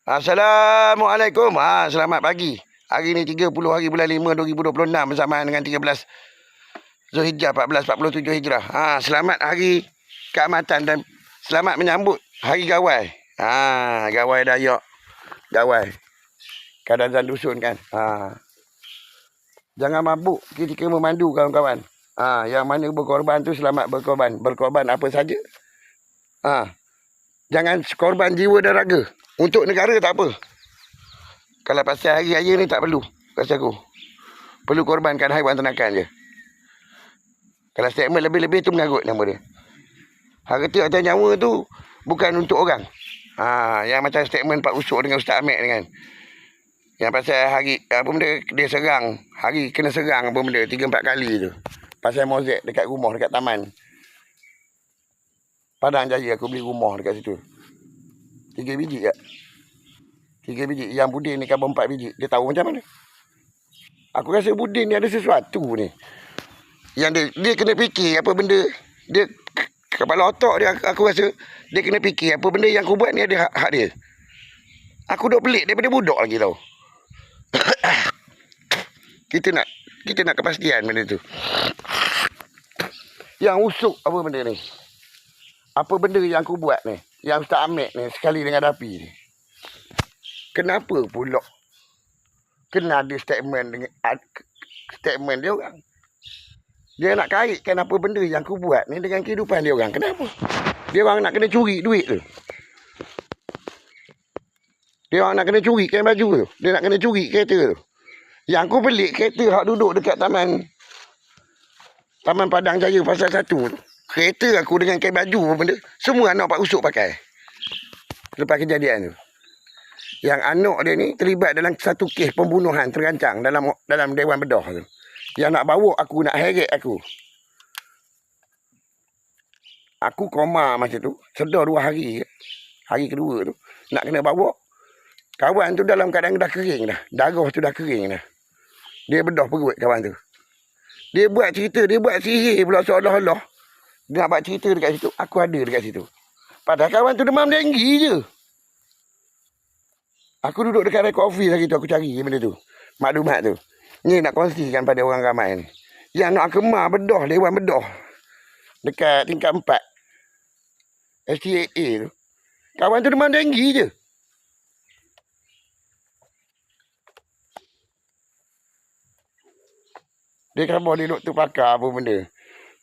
Assalamualaikum. Selamat pagi. Hari ni 30 hari bulan 5 2026 bersamaan dengan 13 Zulhijjah 1447 Hijrah. Selamat hari keamatan dan selamat menyambut hari gawai. Gawai Dayak. Gawai Kadazan dusun kan. Jangan mabuk ketika memandu kawan-kawan. Yang mana berkorban tu selamat berkorban. Berkorban apa saja. Jangan korban jiwa dan raga. Untuk negara tak apa. Kalau pasal hari raya ni tak perlu. Rasa aku. Perlu korbankan haiwan ternakan je. Kalau statement lebih-lebih tu mengarut nama dia. Harta atau nyawa tu bukan untuk orang. Yang macam statement Pak Usuk dengan Ustaz Ahmed ni kan. Yang pasal hari apa benda dia serang. Hari kena serang apa benda 3-4 kali tu. Pasal mozek dekat rumah, dekat taman Padang Jaya aku beli rumah dekat situ. 3 biji tak? 3 biji. Yang Budin ni kabur 4 biji. Dia tahu macam mana? Aku rasa Budin ni ada sesuatu ni. Yang dia kena fikir apa benda. Dia kepala otak dia aku rasa dia kena fikir apa benda yang aku buat ni ada hak dia. Aku duk pelik daripada budak lagi tau. Kita nak kepastian benda tu. Yang usuk apa benda ni? Apa benda yang aku buat ni? Yang Ustaz Ahmed ni sekali dengan api ni. Kenapa pula kena ada statement dia orang? Dia nak kaitkan apa benda yang aku buat ni dengan kehidupan dia orang. Kenapa? Dia orang nak kena curi duit tu. Dia orang nak kena curi kain baju tu. Dia nak kena curi kereta tu. Yang aku pelik kereta hak duduk dekat Taman Padang Jaya Pasal 1 tu. Kereta aku dengan kain baju apa benda. Semua anak Pak Usuk pakai. Lepas kejadian tu. Yang anak dia ni terlibat dalam satu kes pembunuhan terancang dalam Dewan Bedah tu. Yang nak bawa aku, nak heret aku. Aku koma masa tu. Sedar 2 hari. Hari kedua tu. Nak kena bawa. Kawan tu dalam keadaan dah kering dah. Darah tu dah kering dah. Dia bedah perut kawan tu. Dia buat cerita, dia buat sihir pula seolah-olah. Dia nak buat cerita dekat situ. Aku ada dekat situ. Padahal kawan tu demam denggi je. Aku duduk dekat rekod office lagi tu. Aku cari benda tu. Maklumat tu. Ni nak kongsikan pada orang ramai ni. Yang nak kemar bedah, Dewan Bedah. Dekat tingkat 4. STAA tu. Kawan tu demam denggi je. Dia khabar dia doktor pakar apa benda.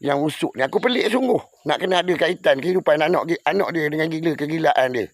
Yang usuk ni. Aku pelik sungguh. Nak kena ada kaitan kehidupan anak dia dengan kegilaan dia.